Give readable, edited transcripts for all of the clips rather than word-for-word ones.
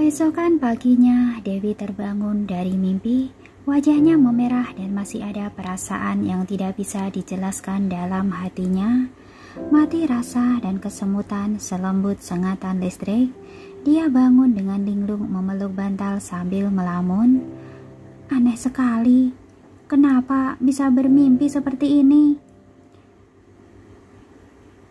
Keesokan paginya, Dewi terbangun dari mimpi. Wajahnya memerah dan masih ada perasaan yang tidak bisa dijelaskan dalam hatinya. Mati rasa dan kesemutan selembut sengatan listrik. Dia bangun dengan linglung memeluk bantal sambil melamun. Aneh sekali, kenapa bisa bermimpi seperti ini?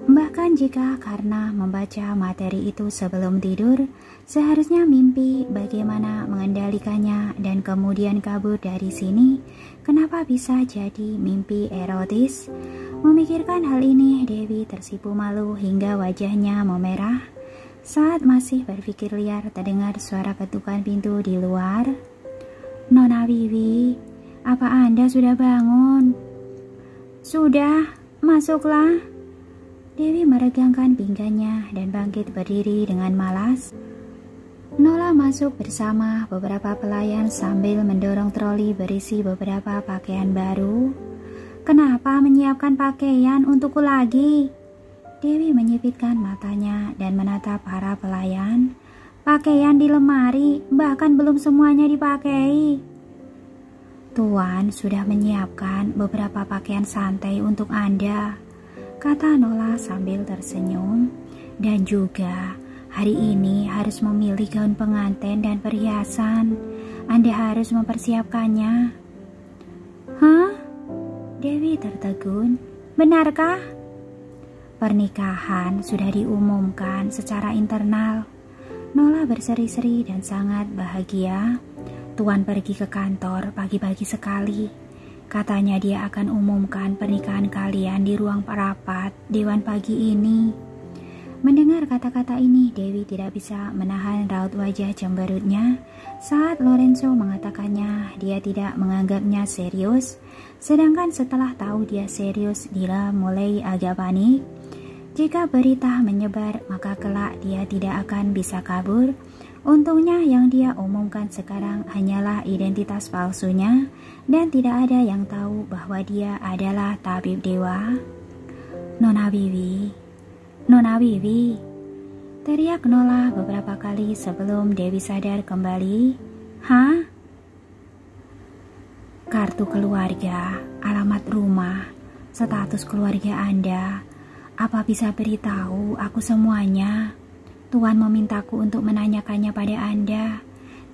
Bahkan jika karena membaca materi itu sebelum tidur, seharusnya mimpi bagaimana mengendalikannya dan kemudian kabur dari sini. Kenapa bisa jadi mimpi erotis? Memikirkan hal ini, Dewi tersipu malu hingga wajahnya memerah. Saat masih berpikir liar, terdengar suara ketukan pintu di luar. Nona Wiwi, apa Anda sudah bangun? Sudah, masuklah. Dewi meregangkan pinggangnya dan bangkit berdiri dengan malas. Nola masuk bersama beberapa pelayan sambil mendorong troli berisi beberapa pakaian baru. Kenapa menyiapkan pakaian untukku lagi? Dewi menyipitkan matanya dan menatap para pelayan. Pakaian di lemari, bahkan belum semuanya dipakai. Tuan sudah menyiapkan beberapa pakaian santai untuk Anda, kata Nola sambil tersenyum. Dan juga hari ini harus memilih gaun pengantin dan perhiasan. Anda harus mempersiapkannya. Hah? Dewi tertegun. Benarkah? Pernikahan sudah diumumkan secara internal. Nola berseri-seri dan sangat bahagia. Tuan pergi ke kantor pagi-pagi sekali. Katanya dia akan umumkan pernikahan kalian di ruang rapat Dewan pagi ini. Mendengar kata-kata ini, Dewi tidak bisa menahan raut wajah cemberutnya. Saat Lorenzo mengatakannya, dia tidak menganggapnya serius. Sedangkan setelah tahu dia serius, dia mulai agak panik. Jika berita menyebar, maka kelak dia tidak akan bisa kabur. Untungnya yang dia umumkan sekarang hanyalah identitas palsunya dan tidak ada yang tahu bahwa dia adalah tabib dewa. Nona Wiwi, Nona Wiwi, teriak Nola beberapa kali sebelum Dewi sadar kembali. Hah? Kartu keluarga, alamat rumah, status keluarga Anda. Apa bisa beritahu aku semuanya? Tuan memintaku untuk menanyakannya pada Anda.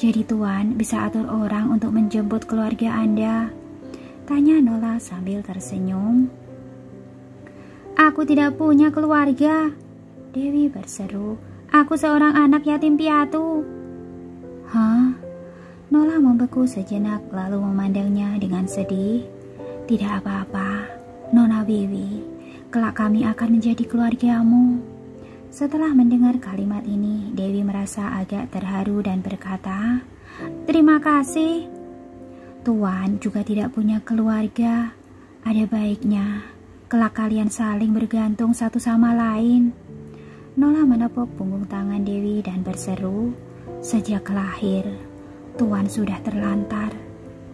Jadi Tuan bisa atur orang untuk menjemput keluarga Anda? Tanya Nola sambil tersenyum. Aku tidak punya keluarga, Dewi berseru. Aku seorang anak yatim piatu. Hah? Nola membeku sejenak lalu memandangnya dengan sedih. Tidak apa-apa, Nona Wiwi. Kelak kami akan menjadi keluargamu. Setelah mendengar kalimat ini, Dewi merasa agak terharu dan berkata, terima kasih. Tuan juga tidak punya keluarga. Ada baiknya kelak kalian saling bergantung satu sama lain. Nola menepuk punggung tangan Dewi dan berseru, sejak lahir, Tuan sudah terlantar.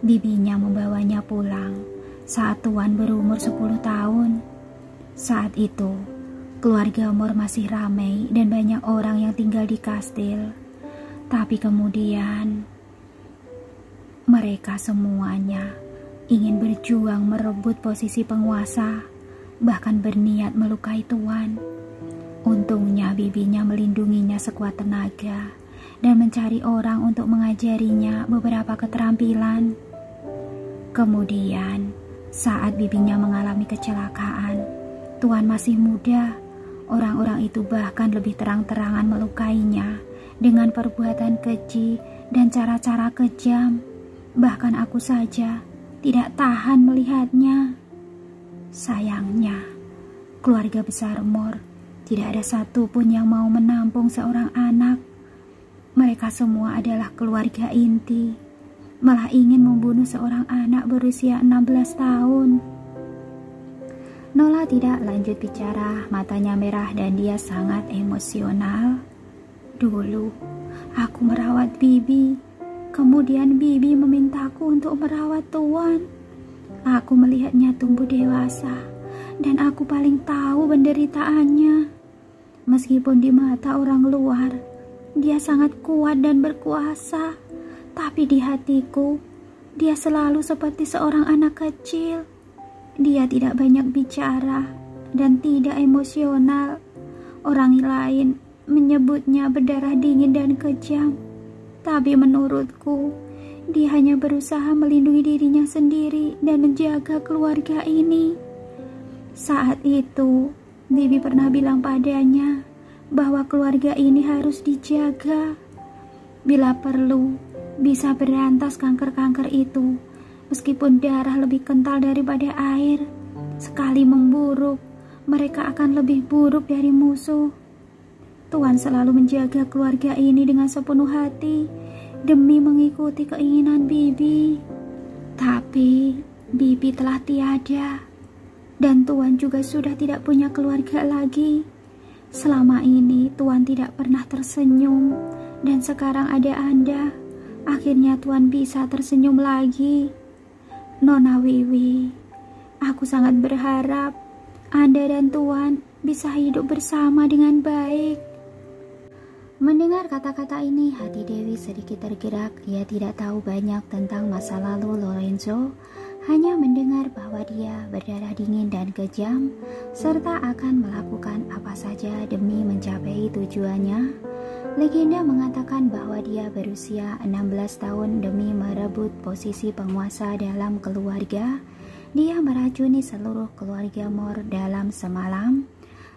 Bibinya membawanya pulang saat Tuan berumur 10 tahun. Saat itu, keluarga Mor masih ramai dan banyak orang yang tinggal di kastil. Tapi kemudian, mereka semuanya ingin berjuang merebut posisi penguasa, bahkan berniat melukai Tuan. Untungnya bibinya melindunginya sekuat tenaga dan mencari orang untuk mengajarinya beberapa keterampilan. Kemudian, saat bibinya mengalami kecelakaan, Tuan masih muda. Orang-orang itu bahkan lebih terang-terangan melukainya dengan perbuatan keji dan cara-cara kejam. Bahkan aku saja tidak tahan melihatnya. Sayangnya, keluarga besar Mor tidak ada satupun yang mau menampung seorang anak. Mereka semua adalah keluarga inti, malah ingin membunuh seorang anak berusia 16 tahun. Nola tidak lanjut bicara, matanya merah dan dia sangat emosional. Dulu, aku merawat Bibi. Kemudian Bibi memintaku untuk merawat Tuan. Aku melihatnya tumbuh dewasa dan aku paling tahu penderitaannya. Meskipun di mata orang luar, Dia sangat kuat dan berkuasa, tapi di hatiku, dia selalu seperti seorang anak kecil. Dia tidak banyak bicara dan tidak emosional. Orang lain menyebutnya berdarah dingin dan kejam, tapi menurutku, dia hanya berusaha melindungi dirinya sendiri dan menjaga keluarga ini. Saat itu, Bibi pernah bilang padanya bahwa keluarga ini harus dijaga. Bila perlu, bisa berantas kanker-kanker itu, meskipun darah lebih kental daripada air. Sekali memburuk, mereka akan lebih buruk dari musuh. Tuhan selalu menjaga keluarga ini dengan sepenuh hati, demi mengikuti keinginan Bibi. Tapi Bibi telah tiada, dan Tuan juga sudah tidak punya keluarga lagi. Selama ini Tuan tidak pernah tersenyum, dan sekarang ada Anda. Akhirnya Tuan bisa tersenyum lagi. Nona Wiwi, aku sangat berharap Anda dan Tuan bisa hidup bersama dengan baik. Mendengar kata-kata ini, hati Dewi sedikit tergerak. Ia tidak tahu banyak tentang masa lalu Lorenzo, hanya mendengar bahwa dia berdarah dingin dan kejam, serta akan melakukan apa saja demi mencapai tujuannya. Legenda mengatakan bahwa dia berusia 16 tahun demi merebut posisi penguasa dalam keluarga. Dia meracuni seluruh keluarga Moore dalam semalam.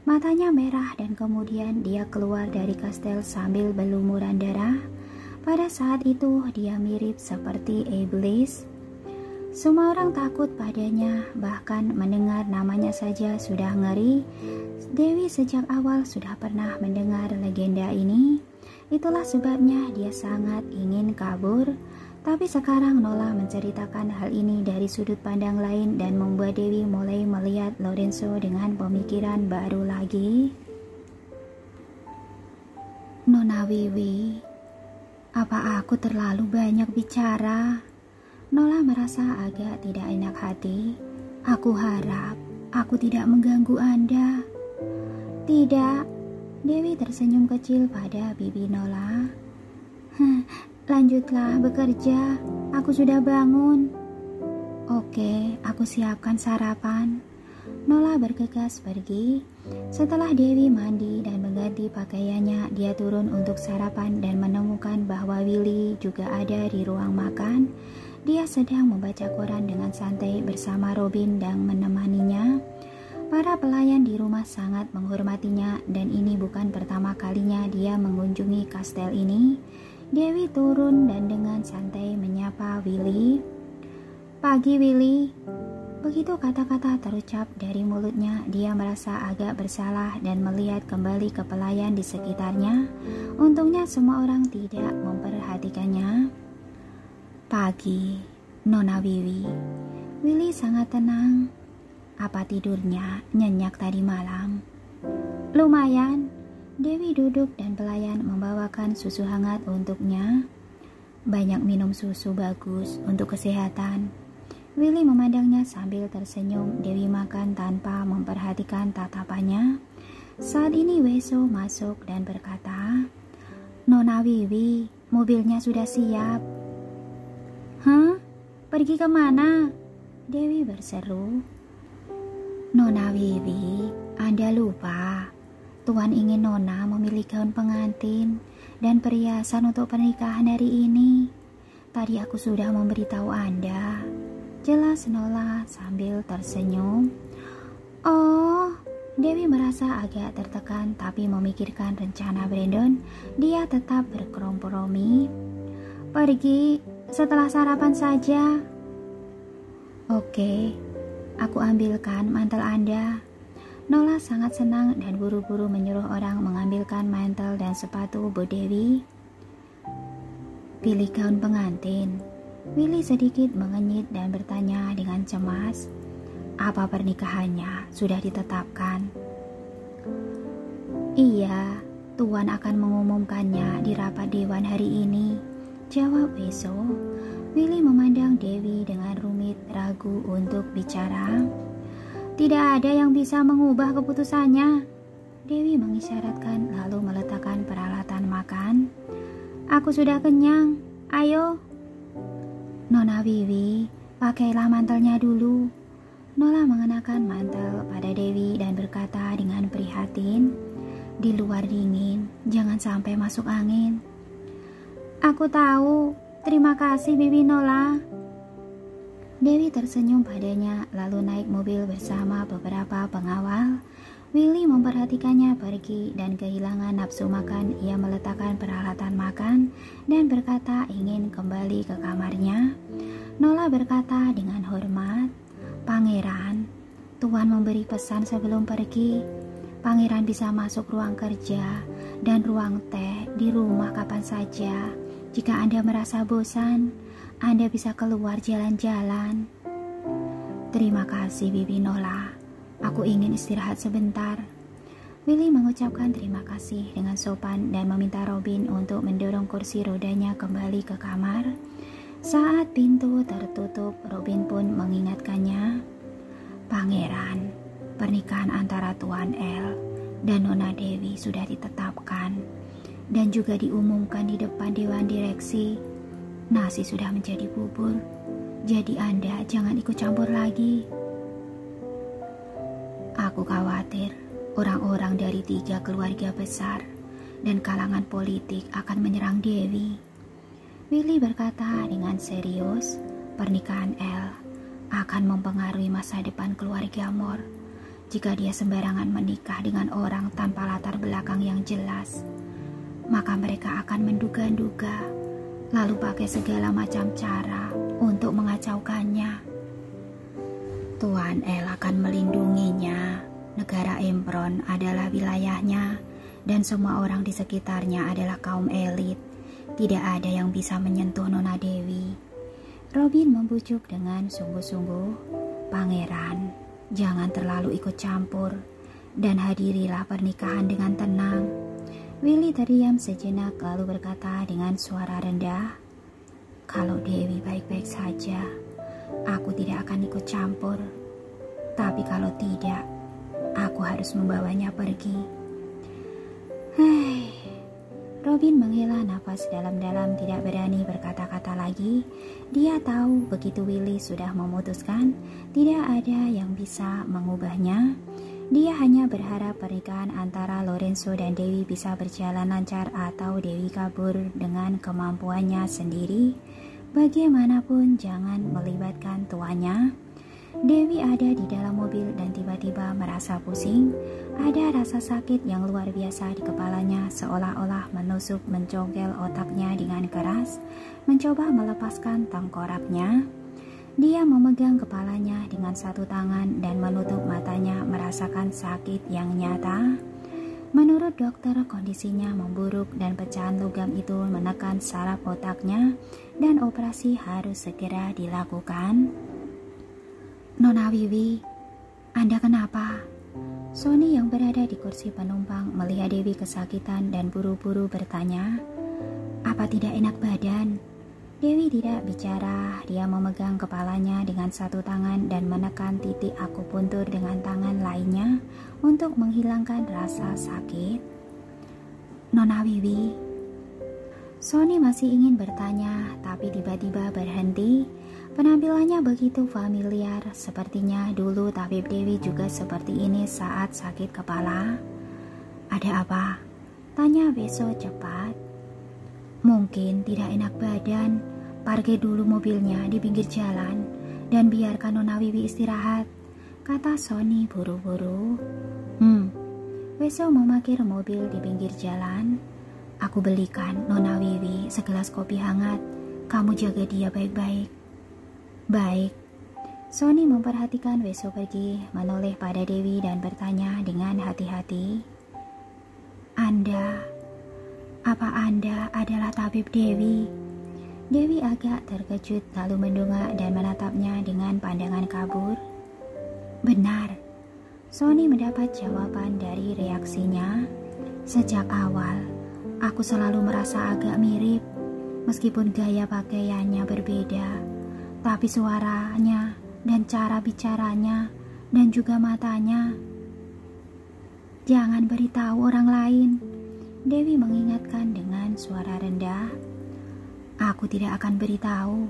Matanya merah dan kemudian dia keluar dari kastel sambil berlumuran darah. Pada saat itu dia mirip seperti iblis. Semua orang takut padanya, bahkan mendengar namanya saja sudah ngeri. Dewi sejak awal sudah pernah mendengar legenda ini. Itulah sebabnya dia sangat ingin kabur. Tapi sekarang Nola menceritakan hal ini dari sudut pandang lain dan membuat Dewi mulai melihat Lorenzo dengan pemikiran baru lagi. Nona Wiwi, apa aku terlalu banyak bicara? Nola merasa agak tidak enak hati. Aku harap aku tidak mengganggu Anda. Tidak, Dewi tersenyum kecil pada bibi Nola. Lanjutlah bekerja, aku sudah bangun. Oke, aku siapkan sarapan. Nola bergegas pergi. Setelah Dewi mandi dan mengganti pakaiannya, dia turun untuk sarapan dan menemukan bahwa Willy juga ada di ruang makan. Dia sedang membaca koran dengan santai bersama Robin dan menemaninya. Para pelayan di rumah sangat menghormatinya dan ini bukan pertama kalinya dia mengunjungi kastel ini. Dewi turun dan dengan santai menyapa Willy. Pagi Willy. Begitu kata-kata terucap dari mulutnya, dia merasa agak bersalah dan melihat kembali ke pelayan di sekitarnya. Untungnya semua orang tidak memperhatikannya. Pagi, Nona Wiwi. Willy sangat tenang. Apa tidurnya nyenyak tadi malam? Lumayan. Dewi duduk dan pelayan membawakan susu hangat untuknya. Banyak minum susu bagus untuk kesehatan. Willy memandangnya sambil tersenyum. Dewi makan tanpa memperhatikan tatapannya. Saat ini Weso masuk dan berkata, Nona Wiwi, mobilnya sudah siap. Hah? Pergi kemana? Dewi berseru. Nona Wiwi, Anda lupa. Tuan ingin Nona memilih gaun pengantin dan perhiasan untuk pernikahan hari ini. Tadi aku sudah memberitahu Anda. Jelas Nola sambil tersenyum. Oh, Dewi merasa agak tertekan tapi memikirkan rencana Brandon. Dia tetap berkompromi. Pergi setelah sarapan saja. Oke, aku ambilkan mantel Anda. Nola sangat senang dan buru-buru menyuruh orang mengambilkan mantel dan sepatu Bu Dewi. Pilih gaun pengantin. Willy sedikit mengenyit dan bertanya dengan cemas. Apa pernikahannya sudah ditetapkan? Iya, Tuan akan mengumumkannya di rapat dewan hari ini, jawab Weso. Willy memandang Dewi dengan rumit ragu untuk bicara. Tidak ada yang bisa mengubah keputusannya. Dewi mengisyaratkan lalu meletakkan peralatan makan. Aku sudah kenyang, ayo. Nona Wiwi, pakailah mantelnya dulu. Nola mengenakan mantel pada Dewi dan berkata dengan prihatin, di luar dingin, jangan sampai masuk angin. Aku tahu, terima kasih Bibi Nola. Dewi tersenyum padanya lalu naik mobil bersama beberapa pengawal. Willy memperhatikannya pergi dan kehilangan nafsu makan. Ia meletakkan peralatan makan dan berkata ingin kembali ke kamarnya. Nola berkata dengan hormat, Pangeran, Tuan memberi pesan sebelum pergi. Pangeran bisa masuk ruang kerja dan ruang teh di rumah kapan saja. Jika Anda merasa bosan, Anda bisa keluar jalan-jalan. Terima kasih Bibi Nola. Aku ingin istirahat sebentar. Willy mengucapkan terima kasih dengan sopan dan meminta Robin untuk mendorong kursi rodanya kembali ke kamar. Saat pintu tertutup, Robin pun mengingatkannya, Pangeran, pernikahan antara Tuan El dan Nona Dewi sudah ditetapkan dan juga diumumkan di depan Dewan Direksi. Nasi sudah menjadi bubur, jadi Anda jangan ikut campur lagi. Aku khawatir orang-orang dari 3 keluarga besar dan kalangan politik akan menyerang Dewi. Willy berkata dengan serius, pernikahan El akan mempengaruhi masa depan keluarga Mor. Jika dia sembarangan menikah dengan orang tanpa latar belakang yang jelas, maka mereka akan menduga-duga, lalu pakai segala macam cara untuk mengacaukannya. Tuan El akan melindunginya. Negara Empron adalah wilayahnya dan semua orang di sekitarnya adalah kaum elit. Tidak ada yang bisa menyentuh Nona Dewi. Robin membujuk dengan sungguh-sungguh, Pangeran, jangan terlalu ikut campur dan hadirilah pernikahan dengan tenang. Willy terdiam sejenak lalu berkata dengan suara rendah, kalau Dewi baik-baik saja, aku tidak akan ikut campur. Tapi kalau tidak, aku harus membawanya pergi. Robin menghela nafas dalam-dalam, tidak berani berkata-kata lagi. Dia tahu begitu Willy sudah memutuskan, tidak ada yang bisa mengubahnya. Dia hanya berharap pernikahan antara Lorenzo dan Dewi bisa berjalan lancar atau Dewi kabur dengan kemampuannya sendiri. Bagaimanapun jangan melibatkan tuannya. Dewi ada di dalam mobil dan tiba-tiba merasa pusing. Ada rasa sakit yang luar biasa di kepalanya, seolah-olah menusuk mencongkel otaknya dengan keras, mencoba melepaskan tengkoraknya. Dia memegang kepalanya dengan satu tangan dan menutup matanya, merasakan sakit yang nyata. Menurut dokter, kondisinya memburuk dan pecahan logam itu menekan saraf otaknya dan operasi harus segera dilakukan. Nona Wiwi, Anda kenapa? Sony yang berada di kursi penumpang melihat Dewi kesakitan dan buru-buru bertanya, apa tidak enak badan? Dewi tidak bicara, dia memegang kepalanya dengan satu tangan dan menekan titik akupuntur dengan tangan lainnya untuk menghilangkan rasa sakit. Nona Wiwi, Sony masih ingin bertanya, tapi tiba-tiba berhenti. Penampilannya begitu familiar, sepertinya dulu tabib Dewi juga seperti ini saat sakit kepala. Ada apa? Tanya Beso cepat. Mungkin tidak enak badan, parkir dulu mobilnya di pinggir jalan dan biarkan Nona Wiwi istirahat, kata Sony buru-buru. Beso memakir mobil di pinggir jalan. Aku belikan Nona Wiwi segelas kopi hangat, kamu jaga dia baik-baik. Baik. Sony memperhatikan Weso pergi, menoleh pada Dewi dan bertanya dengan hati-hati. Apa Anda adalah tabib Dewi? Dewi agak terkejut lalu mendongak dan menatapnya dengan pandangan kabur. Benar. Sony mendapat jawaban dari reaksinya. Sejak awal, aku selalu merasa agak mirip, meskipun gaya pakaiannya berbeda. Tapi suaranya dan cara bicaranya dan juga matanya. Jangan beritahu orang lain, Dewi mengingatkan dengan suara rendah. Aku tidak akan beritahu,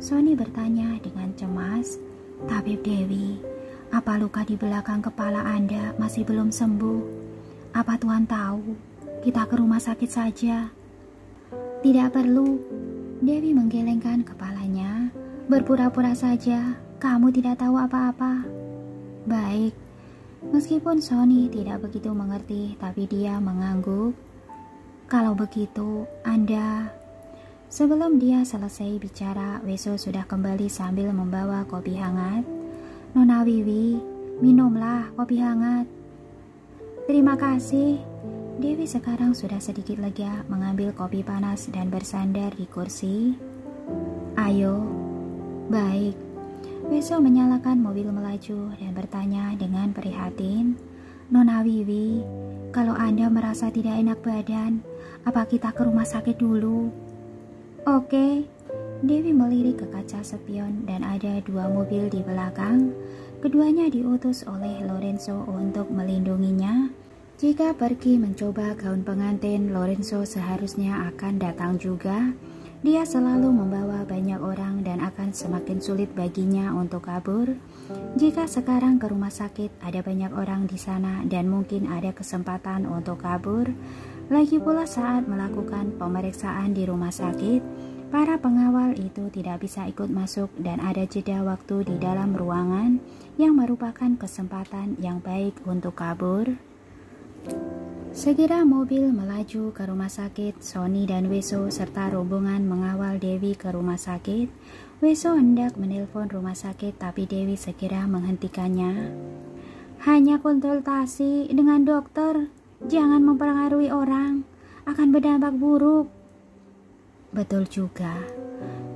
Sony bertanya dengan cemas. Tabib Dewi, apa luka di belakang kepala Anda masih belum sembuh? Apa Tuhan tahu? Kita ke rumah sakit saja. Tidak perlu, Dewi menggelengkan kepalanya. Berpura-pura saja, kamu tidak tahu apa-apa. Baik, meskipun Sony tidak begitu mengerti, tapi dia mengangguk. Kalau begitu, Anda... Sebelum dia selesai bicara, Weso sudah kembali sambil membawa kopi hangat. Nona Wiwi, minumlah kopi hangat. Terima kasih. Dewi sekarang sudah sedikit lega mengambil kopi panas dan bersandar di kursi. Ayo. Baik. Weso menyalakan mobil melaju dan bertanya dengan prihatin. Nona Wiwi, kalau Anda merasa tidak enak badan, apa kita ke rumah sakit dulu? Oke. Dewi melirik ke kaca spion dan ada dua mobil di belakang. Keduanya diutus oleh Lorenzo untuk melindunginya. Jika pergi mencoba gaun pengantin, Lorenzo seharusnya akan datang juga. Dia selalu membawa banyak orang dan akan semakin sulit baginya untuk kabur. Jika sekarang ke rumah sakit, ada banyak orang di sana dan mungkin ada kesempatan untuk kabur. Lagi pula saat melakukan pemeriksaan di rumah sakit, para pengawal itu tidak bisa ikut masuk dan ada jeda waktu di dalam ruangan yang merupakan kesempatan yang baik untuk kabur. Segera mobil melaju ke rumah sakit. Sony dan Weso serta rombongan mengawal Dewi ke rumah sakit. Weso hendak menelpon rumah sakit tapi Dewi segera menghentikannya. Hanya konsultasi dengan dokter. Jangan mempengaruhi orang, akan berdampak buruk. Betul juga.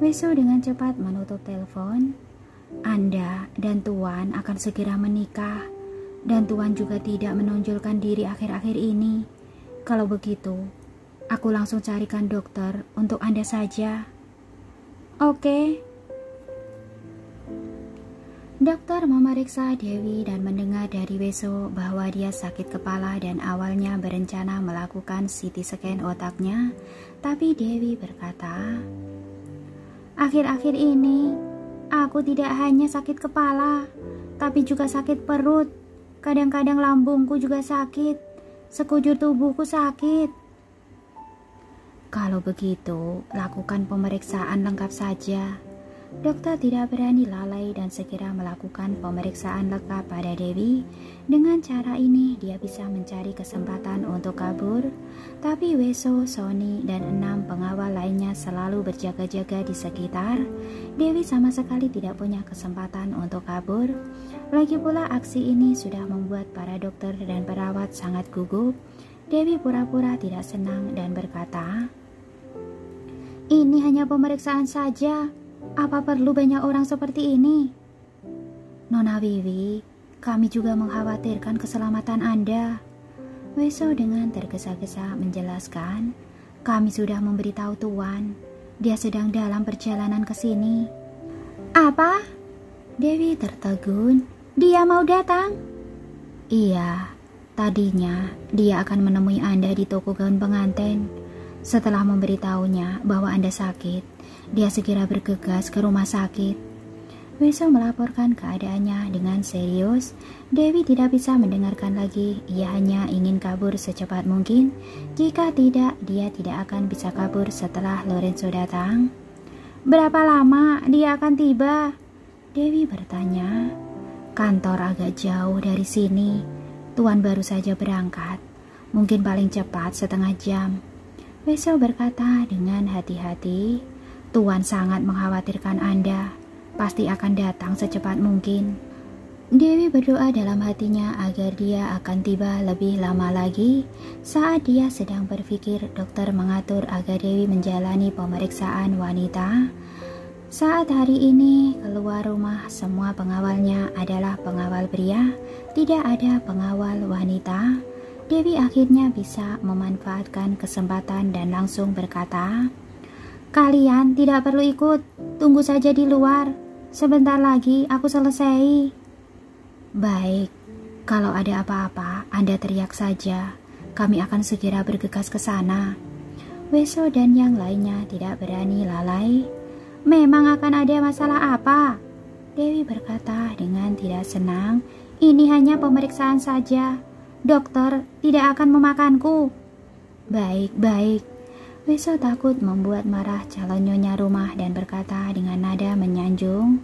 Weso dengan cepat menutup telepon. Anda dan Tuan akan segera menikah, dan Tuan juga tidak menonjolkan diri akhir-akhir ini. Kalau begitu, aku langsung carikan dokter untuk Anda saja. Oke. Dokter memeriksa Dewi dan mendengar dari Weso bahwa dia sakit kepala dan awalnya berencana melakukan CT scan otaknya, tapi Dewi berkata, akhir-akhir ini aku tidak hanya sakit kepala, tapi juga sakit perut. Kadang-kadang lambungku juga sakit, sekujur tubuhku sakit. Kalau begitu, lakukan pemeriksaan lengkap saja. Dokter tidak berani lalai dan segera melakukan pemeriksaan lengkap pada Dewi. Dengan cara ini dia bisa mencari kesempatan untuk kabur. Tapi Weso, Sony, dan 6 pengawal lainnya selalu berjaga-jaga di sekitar. Dewi sama sekali tidak punya kesempatan untuk kabur. Lagi pula aksi ini sudah membuat para dokter dan perawat sangat gugup. Dewi pura-pura tidak senang dan berkata, ini hanya pemeriksaan saja. Apa perlu banyak orang seperti ini? Nona Wiwi, kami juga mengkhawatirkan keselamatan Anda. Weso dengan tergesa-gesa menjelaskan, kami sudah memberitahu Tuan, dia sedang dalam perjalanan ke sini. Apa? Dewi tertegun, dia mau datang? Iya, tadinya dia akan menemui Anda di toko gaun pengantin. Setelah memberitahunya bahwa Anda sakit, dia segera bergegas ke rumah sakit. Weso melaporkan keadaannya dengan serius. Dewi tidak bisa mendengarkan lagi. Ia hanya ingin kabur secepat mungkin. Jika tidak, dia tidak akan bisa kabur setelah Lorenzo datang. Berapa lama dia akan tiba? Dewi bertanya. Kantor agak jauh dari sini. Tuan baru saja berangkat. Mungkin paling cepat setengah jam. Weso berkata dengan hati-hati, Tuan sangat mengkhawatirkan Anda, pasti akan datang secepat mungkin. Dewi berdoa dalam hatinya agar dia akan tiba lebih lama lagi. Saat dia sedang berpikir, dokter mengatur agar Dewi menjalani pemeriksaan wanita. Saat hari ini keluar rumah, semua pengawalnya adalah pengawal pria, tidak ada pengawal wanita. Dewi akhirnya bisa memanfaatkan kesempatan dan langsung berkata, kalian tidak perlu ikut, tunggu saja di luar. Sebentar lagi aku selesai. Baik, Kalau ada apa-apa, Anda teriak saja. Kami akan segera bergegas ke sana. Weso dan yang lainnya tidak berani lalai. Memang akan ada masalah apa? Dewi berkata dengan tidak senang. Ini hanya pemeriksaan saja. Dokter tidak akan memakanku. Baik. Weso takut membuat marah calon nyonya rumah dan berkata dengan nada menyanjung.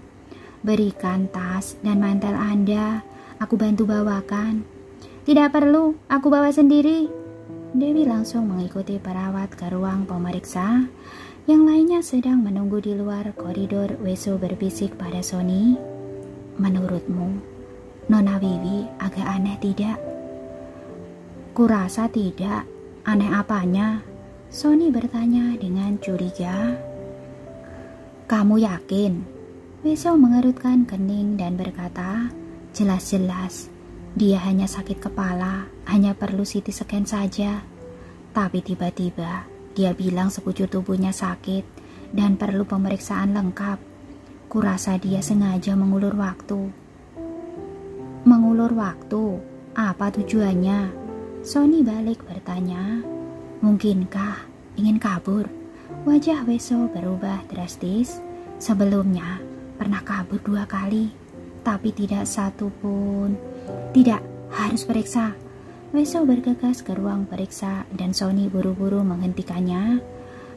Berikan tas dan mantel Anda. Aku bantu bawakan. Tidak perlu, aku bawa sendiri. Dewi langsung mengikuti perawat ke ruang pemeriksa. Yang lainnya sedang menunggu di luar koridor. Weso berbisik pada Sony. Menurutmu, Nona Wiwi agak aneh tidak? Kurasa tidak. Aneh apanya? Sony bertanya dengan curiga. Kamu yakin? Weso mengerutkan kening dan berkata, jelas-jelas dia hanya sakit kepala, hanya perlu CT scan saja. Tapi tiba-tiba dia bilang sekujur tubuhnya sakit dan perlu pemeriksaan lengkap. Kurasa dia sengaja mengulur waktu. Mengulur waktu? Apa tujuannya? Sony balik bertanya. Mungkinkah ingin kabur? Wajah Weso berubah drastis. Sebelumnya pernah kabur 2 kali, tapi tidak satu pun. Tidak, harus periksa. Weso bergegas ke ruang periksa dan Sony buru-buru menghentikannya.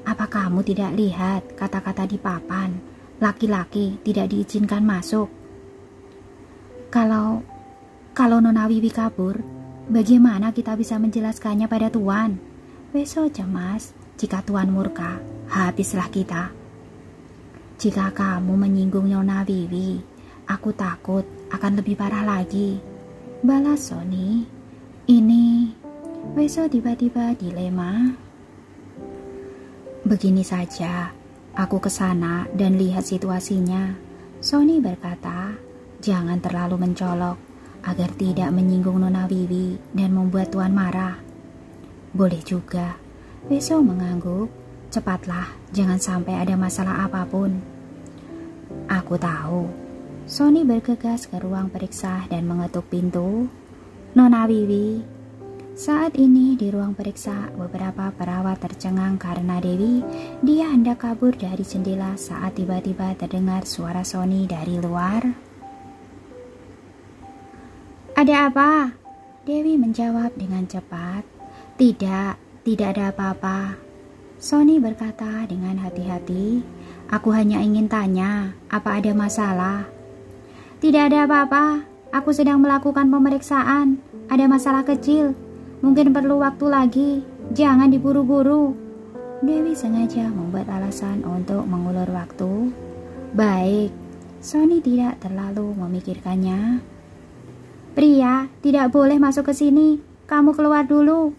Apa kamu tidak lihat kata-kata di papan? Laki-laki tidak diizinkan masuk. Kalau Nona Wiwi kabur, bagaimana kita bisa menjelaskannya pada Tuan? Weso cemas. Jika Tuan murka, habislah kita. Jika kamu menyinggung Nona Wiwi, aku takut akan lebih parah lagi. Balas Sony. Ini Weso tiba-tiba dilema. Begini saja, aku ke sana dan lihat situasinya. Sony berkata, jangan terlalu mencolok agar tidak menyinggung Nona Wiwi dan membuat Tuan marah. Boleh juga. Weso mengangguk. Cepatlah, jangan sampai ada masalah apapun. Aku tahu. Sony bergegas ke ruang periksa dan mengetuk pintu. Nona Wiwi. Saat ini di ruang periksa beberapa perawat tercengang karena Dewi. Dia hendak kabur dari jendela saat tiba-tiba terdengar suara Sony dari luar. Ada apa? Dewi menjawab dengan cepat. Tidak ada apa-apa. Sony berkata dengan hati-hati, aku hanya ingin tanya, apa ada masalah? Tidak ada apa-apa, aku sedang melakukan pemeriksaan. Ada masalah kecil, mungkin perlu waktu lagi. Jangan diburu-buru. Dewi sengaja membuat alasan untuk mengulur waktu. Baik, Sony tidak terlalu memikirkannya. Pria, tidak boleh masuk ke sini. Kamu keluar dulu,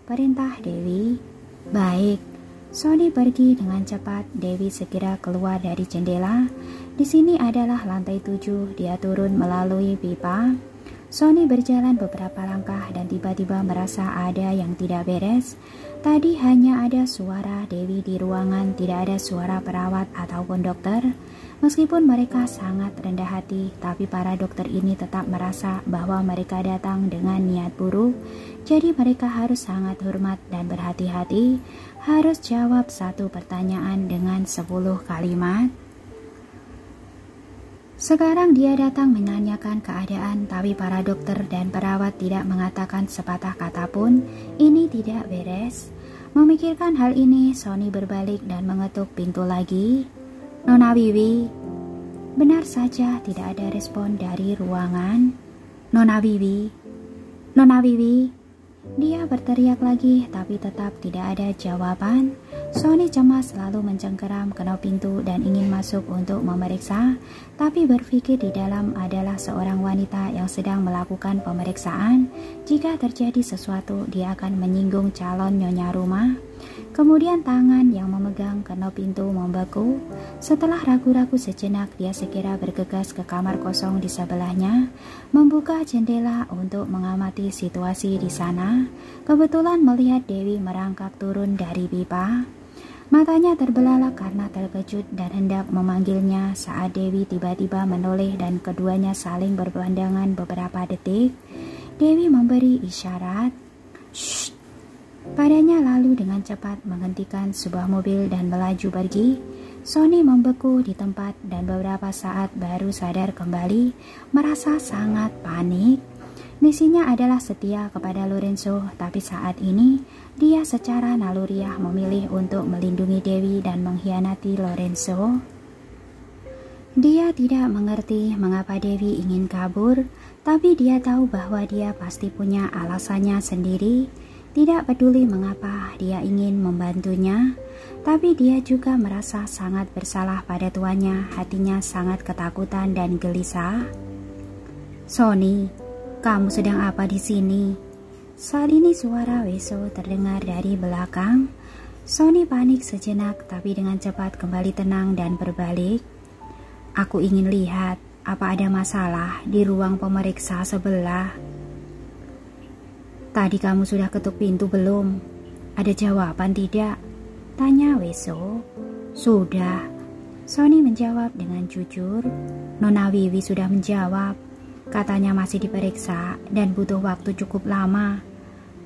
perintah Dewi. Baik. Sony pergi dengan cepat. Dewi segera keluar dari jendela. Di sini adalah lantai 7. Dia turun melalui pipa. Sony berjalan beberapa langkah dan tiba-tiba merasa ada yang tidak beres. Tadi hanya ada suara Dewi di ruangan, tidak ada suara perawat ataupun dokter. Meskipun mereka sangat rendah hati, tapi para dokter ini tetap merasa bahwa mereka datang dengan niat buruk. Jadi mereka harus sangat hormat dan berhati-hati, harus jawab satu pertanyaan dengan 10 kalimat. Sekarang dia datang menanyakan keadaan, tapi para dokter dan perawat tidak mengatakan sepatah kata pun. Ini tidak beres. Memikirkan hal ini, Sony berbalik dan mengetuk pintu lagi. Nona Wiwi. Benar saja tidak ada respon dari ruangan. Nona Wiwi. Nona Wiwi. Dia berteriak lagi, tapi tetap tidak ada jawaban. Sony cemas lalu mencengkeram kena pintu dan ingin masuk untuk memeriksa, tapi berpikir di dalam adalah seorang wanita yang sedang melakukan pemeriksaan. Jika terjadi sesuatu, dia akan menyinggung calon nyonya rumah. Kemudian tangan yang memegang kena pintu membeku. Setelah ragu-ragu sejenak, dia segera bergegas ke kamar kosong di sebelahnya, membuka jendela untuk mengamati situasi di sana. Kebetulan melihat Dewi merangkak turun dari pipa. Matanya terbelalak karena terkejut dan hendak memanggilnya saat Dewi tiba-tiba menoleh dan keduanya saling berpandangan beberapa detik. Dewi memberi isyarat, "Shh," padanya lalu dengan cepat menghentikan sebuah mobil dan melaju pergi. Sony membeku di tempat dan beberapa saat baru sadar kembali, merasa sangat panik. Misinya adalah setia kepada Lorenzo, tapi saat ini dia secara naluriah memilih untuk melindungi Dewi dan mengkhianati Lorenzo. Dia tidak mengerti mengapa Dewi ingin kabur, tapi dia tahu bahwa dia pasti punya alasannya sendiri. Tidak peduli mengapa dia ingin membantunya, tapi dia juga merasa sangat bersalah pada tuannya. Hatinya sangat ketakutan dan gelisah. "Sony, kamu sedang apa di sini?" Saat ini suara Weso terdengar dari belakang. Sony panik sejenak, tapi dengan cepat kembali tenang dan berbalik. "Aku ingin lihat apa ada masalah di ruang pemeriksa sebelah." "Tadi kamu sudah ketuk pintu belum? Ada jawaban tidak?" tanya Weso. "Sudah," Sony menjawab dengan jujur. "Nona Wiwi sudah menjawab. Katanya masih diperiksa dan butuh waktu cukup lama.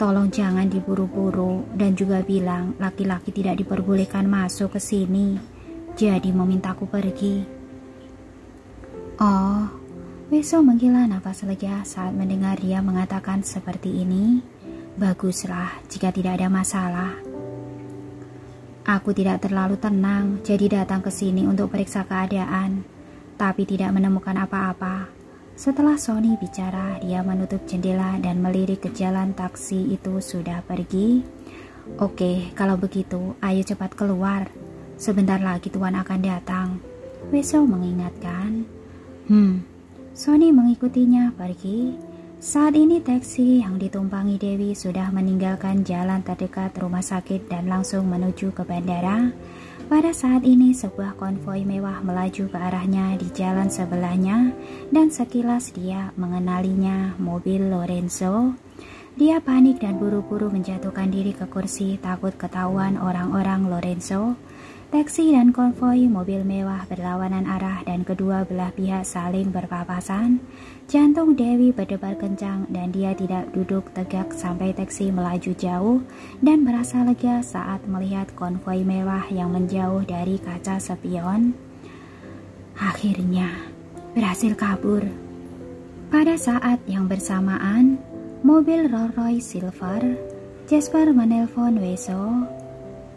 Tolong jangan diburu-buru dan juga bilang laki-laki tidak diperbolehkan masuk ke sini. Jadi memintaku pergi." "Oh," Weso menghela nafas lega saat mendengar dia mengatakan seperti ini. "Baguslah jika tidak ada masalah. Aku tidak terlalu tenang, jadi datang ke sini untuk periksa keadaan, tapi tidak menemukan apa-apa." Setelah Sony bicara, dia menutup jendela dan melirik ke jalan. Taksi itu sudah pergi. "Oke, kalau begitu, ayo cepat keluar. Sebentar lagi Tuan akan datang," Weso mengingatkan. Sony mengikutinya pergi. Saat ini taksi yang ditumpangi Dewi sudah meninggalkan jalan terdekat rumah sakit dan langsung menuju ke bandara. Pada saat ini sebuah konvoi mewah melaju ke arahnya di jalan sebelahnya dan sekilas dia mengenalinya, mobil Lorenzo. Dia panik dan buru-buru menjatuhkan diri ke kursi takut ketahuan orang-orang Lorenzo. Taksi dan konvoi mobil mewah berlawanan arah dan kedua belah pihak saling berpapasan. Jantung Dewi berdebar kencang dan dia tidak duduk tegak sampai taksi melaju jauh dan merasa lega saat melihat konvoi mewah yang menjauh dari kaca spion. Akhirnya berhasil kabur. Pada saat yang bersamaan, mobil Rolls Royce Silver, Jasper menelpon Weso.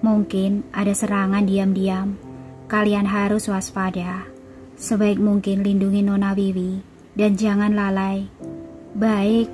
"Mungkin ada serangan diam-diam. Kalian harus waspada. Sebaik mungkin lindungi Nona Wiwi dan jangan lalai." "Baik,"